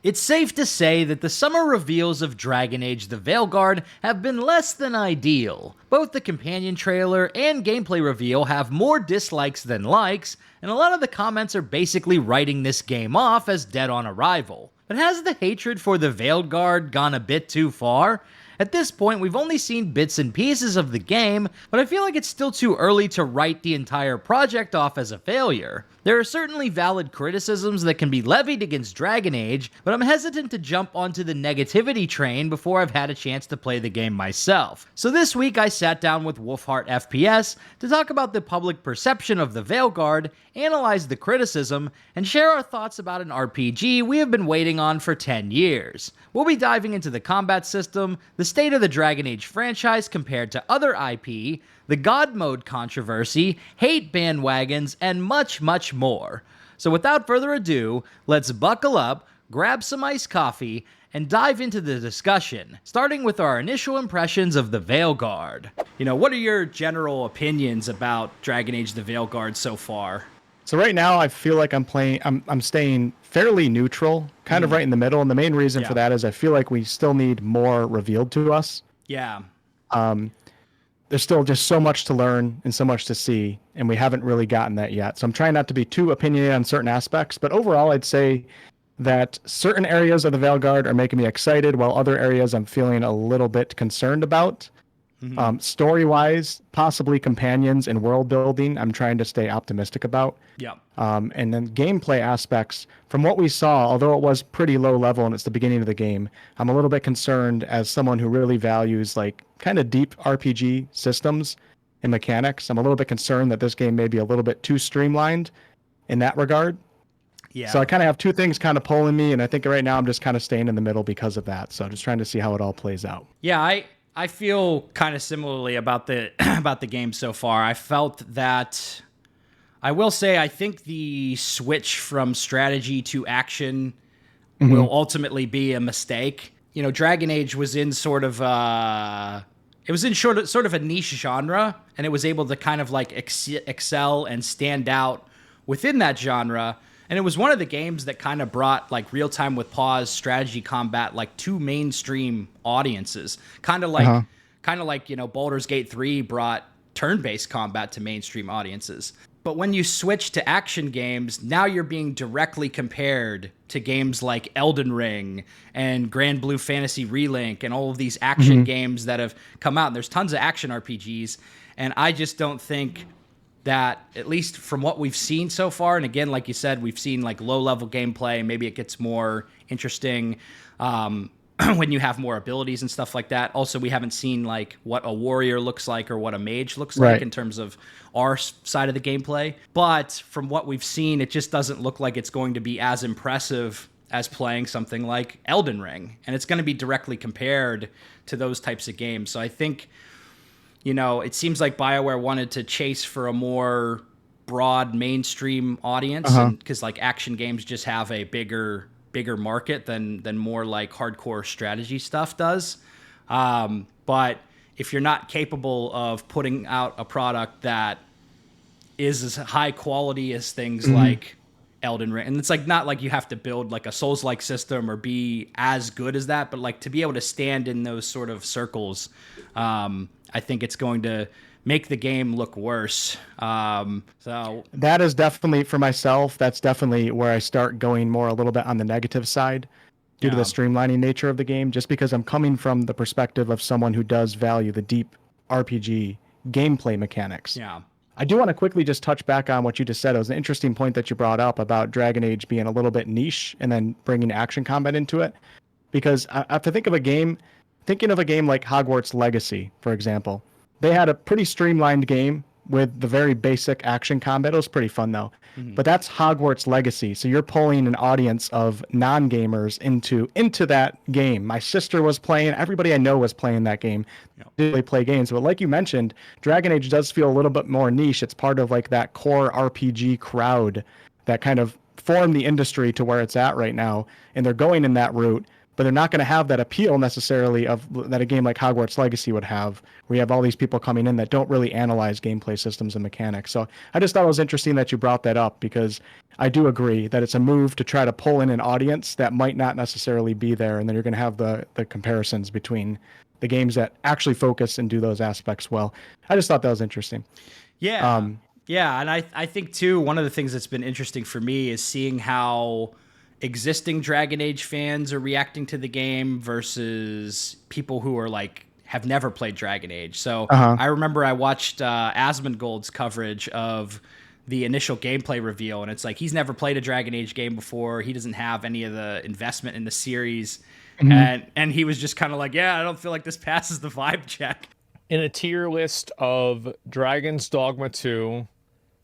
It's safe to say that the summer reveals of Dragon Age The Veilguard have been less than ideal. Both the companion trailer and gameplay reveal have more dislikes than likes, and a lot of the comments are basically writing this game off as dead on arrival. But has the hatred for The Veilguard gone a bit too far? At this point, we've only seen bits and pieces of the game, but I feel like it's still too early to write the entire project off as a failure. There are certainly valid criticisms that can be levied against Dragon Age, but I'm hesitant to jump onto the negativity train before I've had a chance to play the game myself. So this week I sat down with WolfheartFPS to talk about the public perception of the Veilguard, analyze the criticism, and share our thoughts about an RPG we have been waiting on for 10 years. We'll be diving into the combat system, the state of the Dragon Age franchise compared to other IP, the God Mode controversy, hate bandwagons, and much, much more. So without further ado, let's buckle up, grab some iced coffee, and dive into the discussion, starting with our initial impressions of the Veilguard. What are your general opinions about Dragon Age The Veilguard so far? So right now I feel like I'm staying fairly neutral, kind of right in the middle, and the main reason for that is I feel like we still need more revealed to us. Yeah. There's still just so much to learn and so much to see, and we haven't really gotten that yet. So I'm trying not to be too opinionated on certain aspects, but overall I'd say that certain areas of the Veilguard are making me excited, while other areas I'm feeling a little bit concerned about. Story-wise, possibly companions and world building, I'm trying to stay optimistic about. Yeah. And then gameplay aspects, from what we saw, although it was pretty low level and it's the beginning of the game, I'm a little bit concerned as someone who really values like kind of deep RPG systems and mechanics. I'm a little bit concerned that this game may be a little bit too streamlined in that regard. Yeah. So I kind of have two things kind of pulling me, and I think right now I'm just kind of staying in the middle because of that. So just trying to see how it all plays out. Yeah, I feel kind of similarly about the about the game so far. I felt that, I will say, I think the switch from strategy to action will ultimately be a mistake. Dragon Age was in sort of a niche genre, and it was able to kind of like excel and stand out within that genre. And it was one of the games that kind of brought like real time with pause strategy combat like to mainstream audiences. Kind of like Baldur's Gate 3 brought turn-based combat to mainstream audiences. But when you switch to action games, now you're being directly compared to games like Elden Ring and Grand Blue Fantasy Relink and all of these action games that have come out. And there's tons of action RPGs, and I just don't think that, at least from what we've seen so far, and again, like you said, we've seen like low-level gameplay, maybe it gets more interesting when you have more abilities and stuff like that. Also, we haven't seen like what a warrior looks like or what a mage looks like in terms of our side of the gameplay. But from what we've seen, it just doesn't look like it's going to be as impressive as playing something like Elden Ring. And it's going to be directly compared to those types of games. So I think, it seems like BioWare wanted to chase for a more broad mainstream audience, because like action games just have a bigger market than more like hardcore strategy stuff does. But if you're not capable of putting out a product that is as high quality as things like Elden Ring, and it's like not like you have to build like a Souls-like system or be as good as that, but like to be able to stand in those sort of circles, I think it's going to make the game look worse. So that is definitely, for myself, that's definitely where I start going more a little bit on the negative side due to the streamlining nature of the game, just because I'm coming from the perspective of someone who does value the deep RPG gameplay mechanics. Yeah. I do want to quickly just touch back on what you just said. It was an interesting point that you brought up about Dragon Age being a little bit niche and then bringing action combat into it, because I have to think of a game, thinking of a game like Hogwarts Legacy, for example. They had a pretty streamlined game with the very basic action combat. It was pretty fun, though. But that's Hogwarts Legacy. So you're pulling an audience of non-gamers into that game. My sister was playing. Everybody I know was playing that game. They play games. But like you mentioned, Dragon Age does feel a little bit more niche. It's part of like that core RPG crowd that kind of formed the industry to where it's at right now. And they're going in that route. but they're not going to have that appeal necessarily of that a game like Hogwarts Legacy would have, where you have all these people coming in that don't really analyze gameplay systems and mechanics. So I just thought it was interesting that you brought that up, because I do agree that it's a move to try to pull in an audience that might not necessarily be there, and then you're going to have the comparisons between the games that actually focus and do those aspects well. I just thought that was interesting. Yeah. Yeah, and I think too, one of the things that's been interesting for me is seeing how existing Dragon Age fans are reacting to the game versus people who are like have never played Dragon Age. So I remember I watched Asmongold's coverage of the initial gameplay reveal, and it's like he's never played a Dragon Age game before. He doesn't have any of the investment in the series, and he was just kind of like, yeah, I don't feel like this passes the vibe check. In a tier list of Dragon's Dogma 2,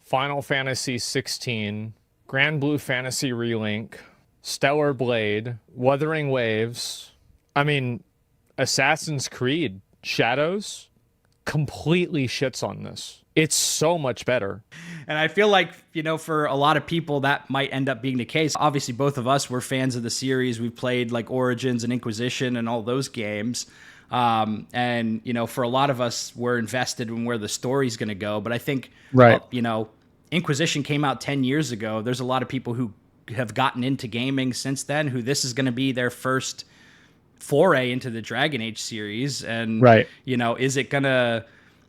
Final Fantasy 16, Grand Blue Fantasy Relink, Stellar Blade, Wuthering Waves, I mean, Assassin's Creed Shadows completely shits on this. It's so much better. And I feel like, you know, for a lot of people, that might end up being the case. Obviously, both of us were fans of the series. We've played like Origins and Inquisition and all those games. And, you know, for a lot of us, we're invested in where the story's going to go. But I think, you know, Inquisition came out 10 years ago. There's a lot of people who have gotten into gaming since then, who this is going to be their first foray into the Dragon Age series. And, you know, is it going to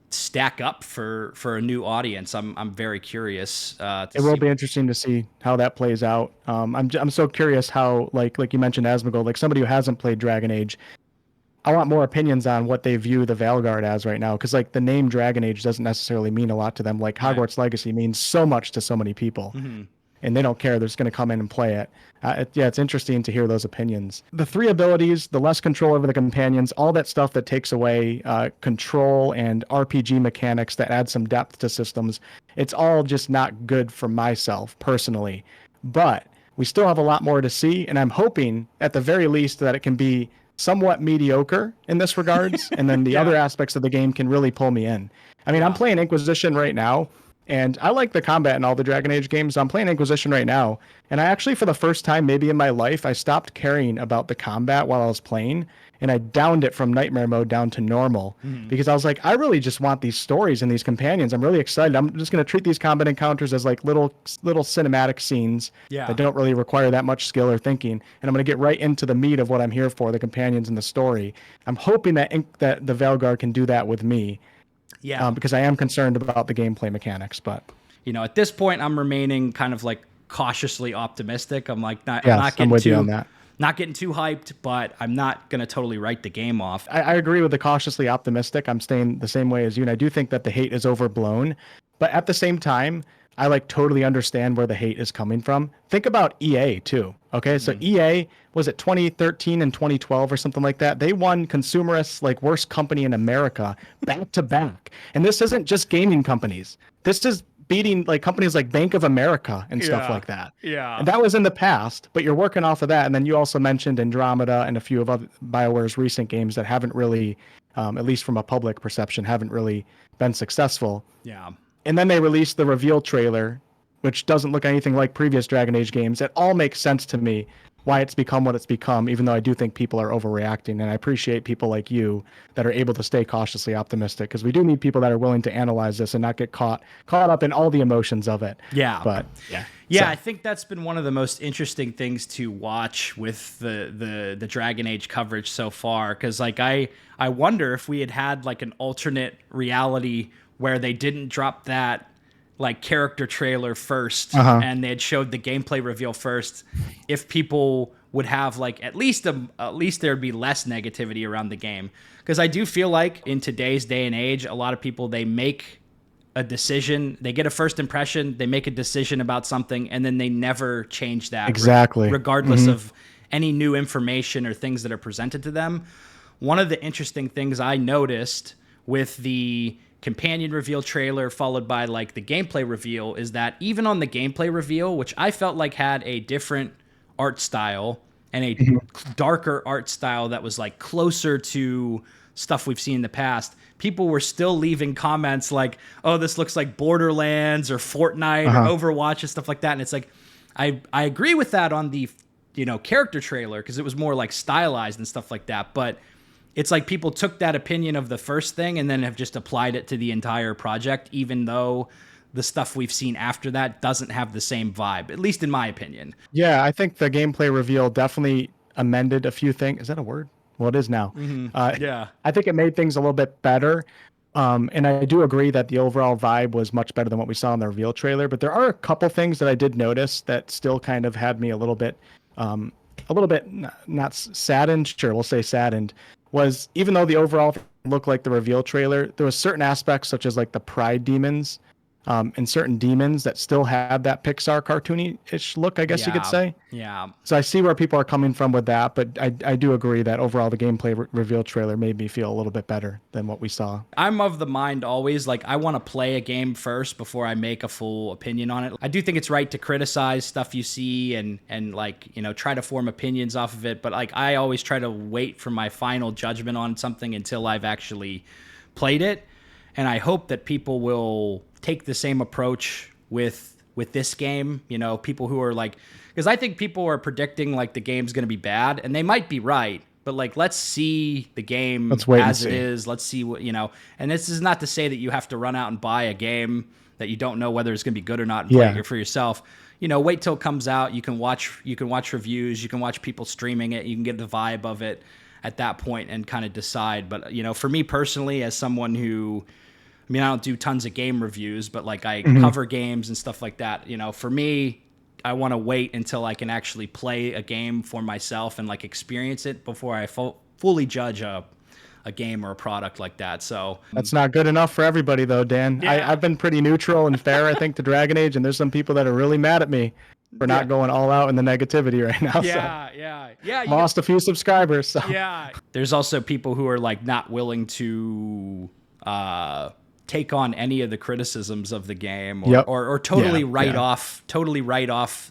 stack up for a new audience? I'm very curious. It will be interesting to see how that plays out. I'm so curious how, like you mentioned, Asmongold, like somebody who hasn't played Dragon Age, I want more opinions on what they view the Veilguard as right now, because like the name Dragon Age doesn't necessarily mean a lot to them. Like Hogwarts Legacy means so much to so many people, and they don't care. They're just going to come in and play it. It's interesting to hear those opinions. The 3 abilities, the less control over the companions, all that stuff that takes away control and RPG mechanics that add some depth to systems, it's all just not good for myself personally. But we still have a lot more to see, and I'm hoping at the very least that it can be somewhat mediocre in this regards, and then the other aspects of the game can really pull me in. I mean, I'm playing Inquisition right now, and I like the combat in all the Dragon Age games. I'm playing Inquisition right now, and I actually, for the first time maybe in my life, I stopped caring about the combat while I was playing, and I downed it from nightmare mode down to normal, because I was like, I really just want these stories and these companions. I'm really excited. I'm just going to treat these combat encounters as like little cinematic scenes that don't really require that much skill or thinking, and I'm going to get right into the meat of what I'm here for, the companions and the story. I'm hoping that the Veilguard can do that with me, because I am concerned about the gameplay mechanics. But you know, at this point, I'm remaining kind of like cautiously optimistic. I'm like, I'm not getting too hyped, but I'm not going to totally write the game off. I agree with the cautiously optimistic. I'm staying the same way as you, and I do think that the hate is overblown. But at the same time, I like totally understand where the hate is coming from. Think about EA too. Okay, so EA, was it 2013 and 2012 or something like that? They won Consumerist, like worst company in America, back to back. And this isn't just gaming companies. This is beating like companies like Bank of America and stuff like that. And that was in the past, but you're working off of that. And then you also mentioned Andromeda and a few of other BioWare's recent games that haven't really, at least from a public perception, haven't really been successful. And then they released the reveal trailer, which doesn't look anything like previous Dragon Age games. It all makes sense to me why it's become what it's become, even though I do think people are overreacting. And I appreciate people like you that are able to stay cautiously optimistic, because we do need people that are willing to analyze this and not get caught up in all the emotions of it. I think that's been one of the most interesting things to watch with the Dragon Age coverage so far, because like I wonder if we had like an alternate reality where they didn't drop that like character trailer first and they had showed the gameplay reveal first, if people would have like at least there'd be less negativity around the game. Because I do feel like in today's day and age, a lot of people, they make a decision, they get a first impression, they make a decision about something, and then they never change that regardless of any new information or things that are presented to them. One of the interesting things I noticed with the companion reveal trailer followed by like the gameplay reveal is that even on the gameplay reveal, which I felt like had a different art style and a darker art style that was like closer to stuff we've seen in the past, people were still leaving comments like, oh, this looks like Borderlands or Fortnite or Overwatch and stuff like that. And it's like, I agree with that on the character trailer because it was more like stylized and stuff like that. But it's like people took that opinion of the first thing and then have just applied it to the entire project, even though the stuff we've seen after that doesn't have the same vibe, at least in my opinion. Yeah, I think the gameplay reveal definitely amended a few things. Is that a word? Well, it is now. Yeah. I think it made things a little bit better. And I do agree that the overall vibe was much better than what we saw in the reveal trailer. But there are a couple things that I did notice that still kind of had me a little bit not saddened. Sure, we'll say saddened. Was even though the overall looked like the reveal trailer, there was certain aspects such as like the pride demons. And certain demons that still have that Pixar cartoony-ish look, I guess you could say. Yeah. So I see where people are coming from with that, but I do agree that overall the gameplay reveal trailer made me feel a little bit better than what we saw. I'm of the mind always, like, I want to play a game first before I make a full opinion on it. I do think it's right to criticize stuff you see and like, try to form opinions off of it, but like I always try to wait for my final judgment on something until I've actually played it. And I hope that people will take the same approach with this game, people who are like, because I think people are predicting like the game's going to be bad, and they might be right, but like, let's see the game as it is. Let's see what, and this is not to say that you have to run out and buy a game that you don't know whether it's going to be good or not and play it for yourself. Wait till it comes out. You can watch reviews, you can watch people streaming it, you can get the vibe of it at that point and kind of decide. But, for me personally, as someone who, I don't do tons of game reviews, but like I cover games and stuff like that. For me, I want to wait until I can actually play a game for myself and like experience it before I fully judge a game or a product like that. So that's not good enough for everybody though, Dan. Yeah. I've been pretty neutral and fair, I think, to Dragon Age, and there's some people that are really mad at me for not going all out in the negativity right now. Yeah. Lost a few subscribers. So. Yeah. There's also people who are like not willing to take on any of the criticisms of the game or totally write off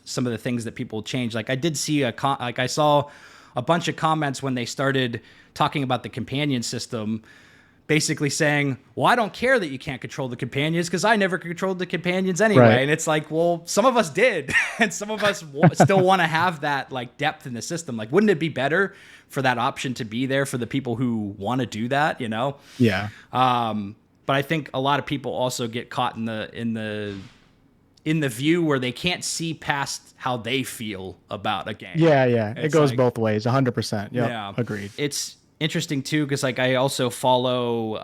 some of the things that people change. Like I did see I saw a bunch of comments when they started talking about the companion system, basically saying, well, I don't care that you can't control the companions because I never controlled the companions anyway. Right. And it's like, well, some of us did, and some of us still want to have that like depth in the system. Like, wouldn't it be better for that option to be there for the people who want to do that, Yeah. But I think a lot of people also get caught in the view where they can't see past how they feel about a game. Yeah. It goes like, both ways, 100%. Yeah, agreed. It's interesting too, because like I also follow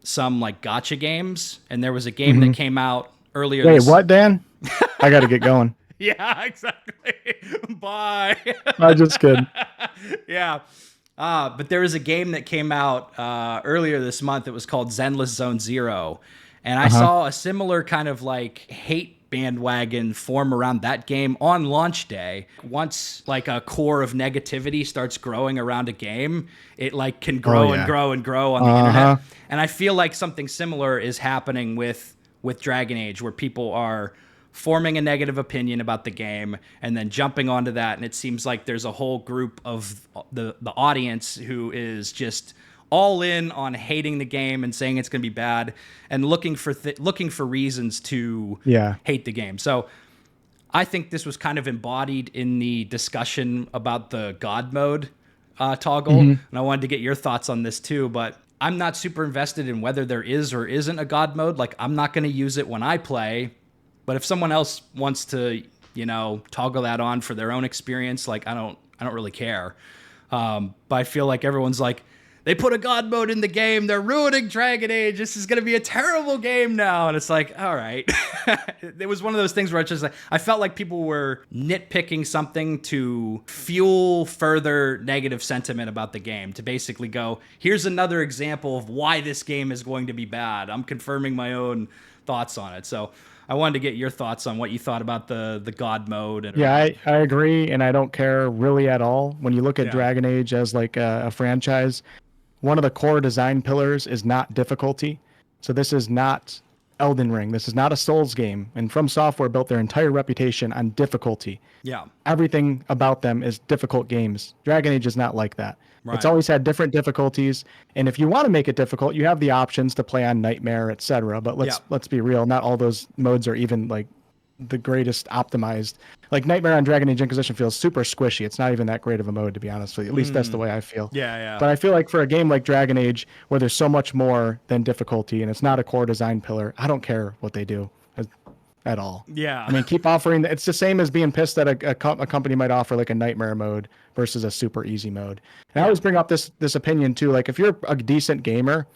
some like gacha games, and there was a game that came out earlier. Wait, what, Dan? I got to get going. Yeah, exactly. Bye. I'm just kidding. Yeah. But there was a game that came out earlier this month. It was called Zenless Zone Zero. And I saw a similar kind of like hate bandwagon form around that game on launch day. Once like a core of negativity starts growing around a game, it like can grow and grow and grow on the internet. And I feel like something similar is happening with Dragon Age, where people are forming a negative opinion about the game and then jumping onto that, and it seems like there's a whole group of the audience who is just all in on hating the game and saying it's going to be bad and looking for reasons to hate the game. So I think this was kind of embodied in the discussion about the God mode toggle, and I wanted to get your thoughts on this too, but I'm not super invested in whether there is or isn't a God mode. Like, I'm not going to use it when I play. But if someone else wants to, toggle that on for their own experience, like I don't really care. But I feel like everyone's like, they put a God mode in the game, they're ruining Dragon Age, this is going to be a terrible game now. And it's like, all right. It was one of those things where it's just like, I felt like people were nitpicking something to fuel further negative sentiment about the game, to basically go, here's another example of why this game is going to be bad. I'm confirming my own thoughts on it. So I wanted to get your thoughts on what you thought about the God mode. I agree, and I don't care really at all. When you look at Dragon Age as like a franchise, one of the core design pillars is not difficulty. So this is not Elden Ring. This is not a Souls game. And From Software built their entire reputation on difficulty. Yeah. Everything about them is difficult games. Dragon Age is not like that. Right. It's always had different difficulties, and if you want to make it difficult, you have the options to play on Nightmare, etc. But let's be real, not all those modes are even like the greatest optimized. Like Nightmare on Dragon Age Inquisition feels super squishy. It's not even that great of a mode, to be honest with you. At least that's the way I feel. Yeah. But I feel like for a game like Dragon Age, where there's so much more than difficulty and it's not a core design pillar, I don't care what they do at all. Yeah. I mean, keep offering. It's the same as being pissed that a company might offer like a nightmare mode versus a super easy mode. And I always bring up this opinion too. Like if you're a decent gamer,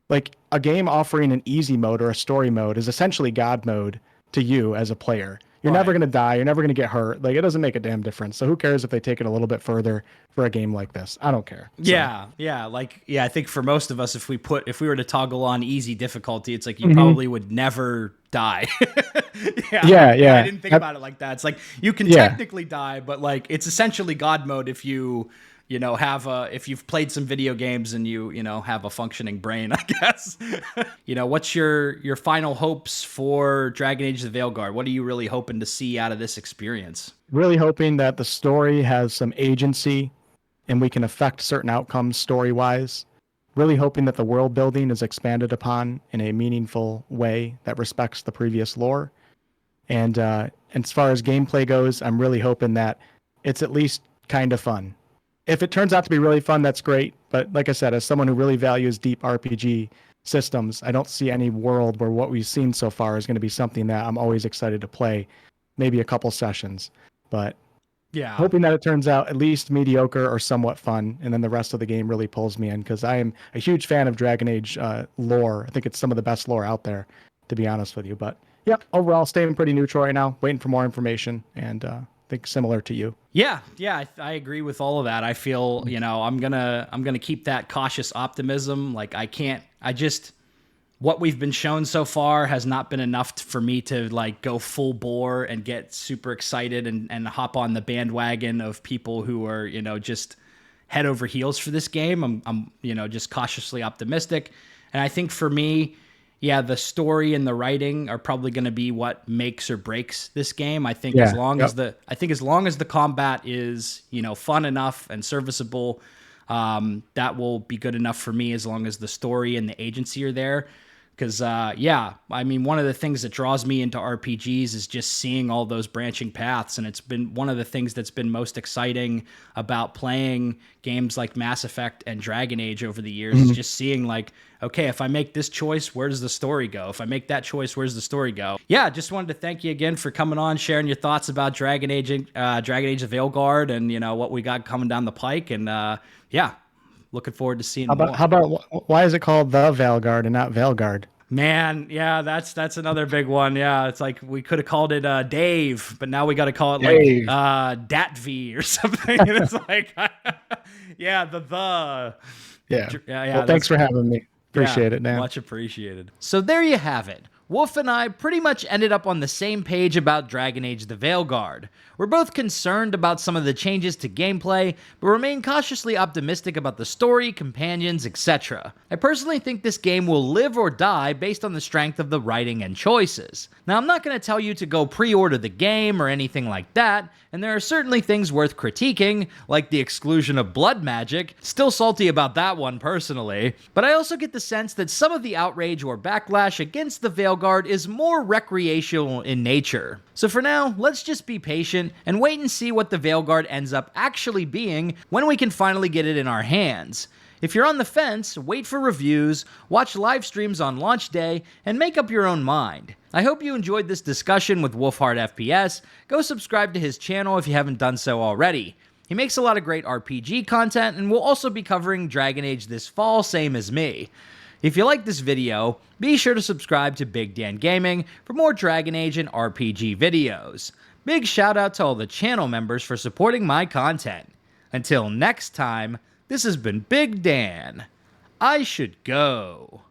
like a game offering an easy mode or a story mode is essentially God mode to you as a player. You're never going to die. You're never going to get hurt. Like it doesn't make a damn difference. So who cares if they take it a little bit further for a game like this? I don't care. So. Yeah. Like, I think for most of us, if we were to toggle on easy difficulty, it's like you probably would never die. Yeah. I didn't think about it like that. It's like you can technically die, but like it's essentially God mode if you if you've played some video games and you have a functioning brain, I guess. What's your final hopes for Dragon Age The Veilguard? What are you really hoping to see out of this experience? Really hoping that the story has some agency and we can affect certain outcomes story-wise. Really hoping that the world building is expanded upon in a meaningful way that respects the previous lore. And as far as gameplay goes, I'm really hoping that it's at least kind of fun. If it turns out to be really fun, that's great. But like I said, as someone who really values deep RPG systems, I don't see any world where what we've seen so far is going to be something that I'm always excited to play. Maybe a couple sessions, but hoping that it turns out at least mediocre or somewhat fun, and then the rest of the game really pulls me in because I am a huge fan of Dragon Age lore. I think it's some of the best lore out there, to be honest with you. But yeah, overall, staying pretty neutral right now, waiting for more information, and I think similar to you. Yeah, I agree with all of that. I feel, I'm gonna keep that cautious optimism. Like what we've been shown so far has not been enough for me to like go full bore and get super excited and hop on the bandwagon of people who are, just head over heels for this game. I'm just cautiously optimistic. And I think for me, the story and the writing are probably going to be what makes or breaks this game. I think as long as the combat is, fun enough and serviceable, that will be good enough for me as long as the story and the agency are there. Because, I mean, one of the things that draws me into RPGs is just seeing all those branching paths. And it's been one of the things that's been most exciting about playing games like Mass Effect and Dragon Age over the years is just seeing like, okay, if I make this choice, where does the story go? If I make that choice, where's the story go? Yeah, just wanted to thank you again for coming on, sharing your thoughts about Dragon Age The Veilguard and, what we got coming down the pike. And, looking forward to seeing more. How about why is it called The Veilguard and not Veilguard? Man, yeah, that's another big one. Yeah, it's like we could have called it Dave, but now we got to call it Dave. like Datv or something. And it's like, the. Yeah. Well, thanks for having me. Appreciate it, man. Much appreciated. So there you have it. Wolf and I pretty much ended up on the same page about Dragon Age The Veilguard. We're both concerned about some of the changes to gameplay, but remain cautiously optimistic about the story, companions, etc. I personally think this game will live or die based on the strength of the writing and choices. Now, I'm not going to tell you to go pre-order the game or anything like that, and there are certainly things worth critiquing, like the exclusion of blood magic. Still salty about that one personally, but I also get the sense that some of the outrage or backlash against the Veilguard is more recreational in nature. So for now, let's just be patient and wait and see what the Veilguard ends up actually being when we can finally get it in our hands. If you're on the fence, wait for reviews, watch live streams on launch day, and make up your own mind. I hope you enjoyed this discussion with WolfheartFPS. Go subscribe to his channel if you haven't done so already. He makes a lot of great RPG content and will also be covering Dragon Age this fall, same as me. If you like this video, be sure to subscribe to Big Dan Gaming for more Dragon Age and RPG videos. Big shout out to all the channel members for supporting my content. Until next time, this has been Big Dan. I should go.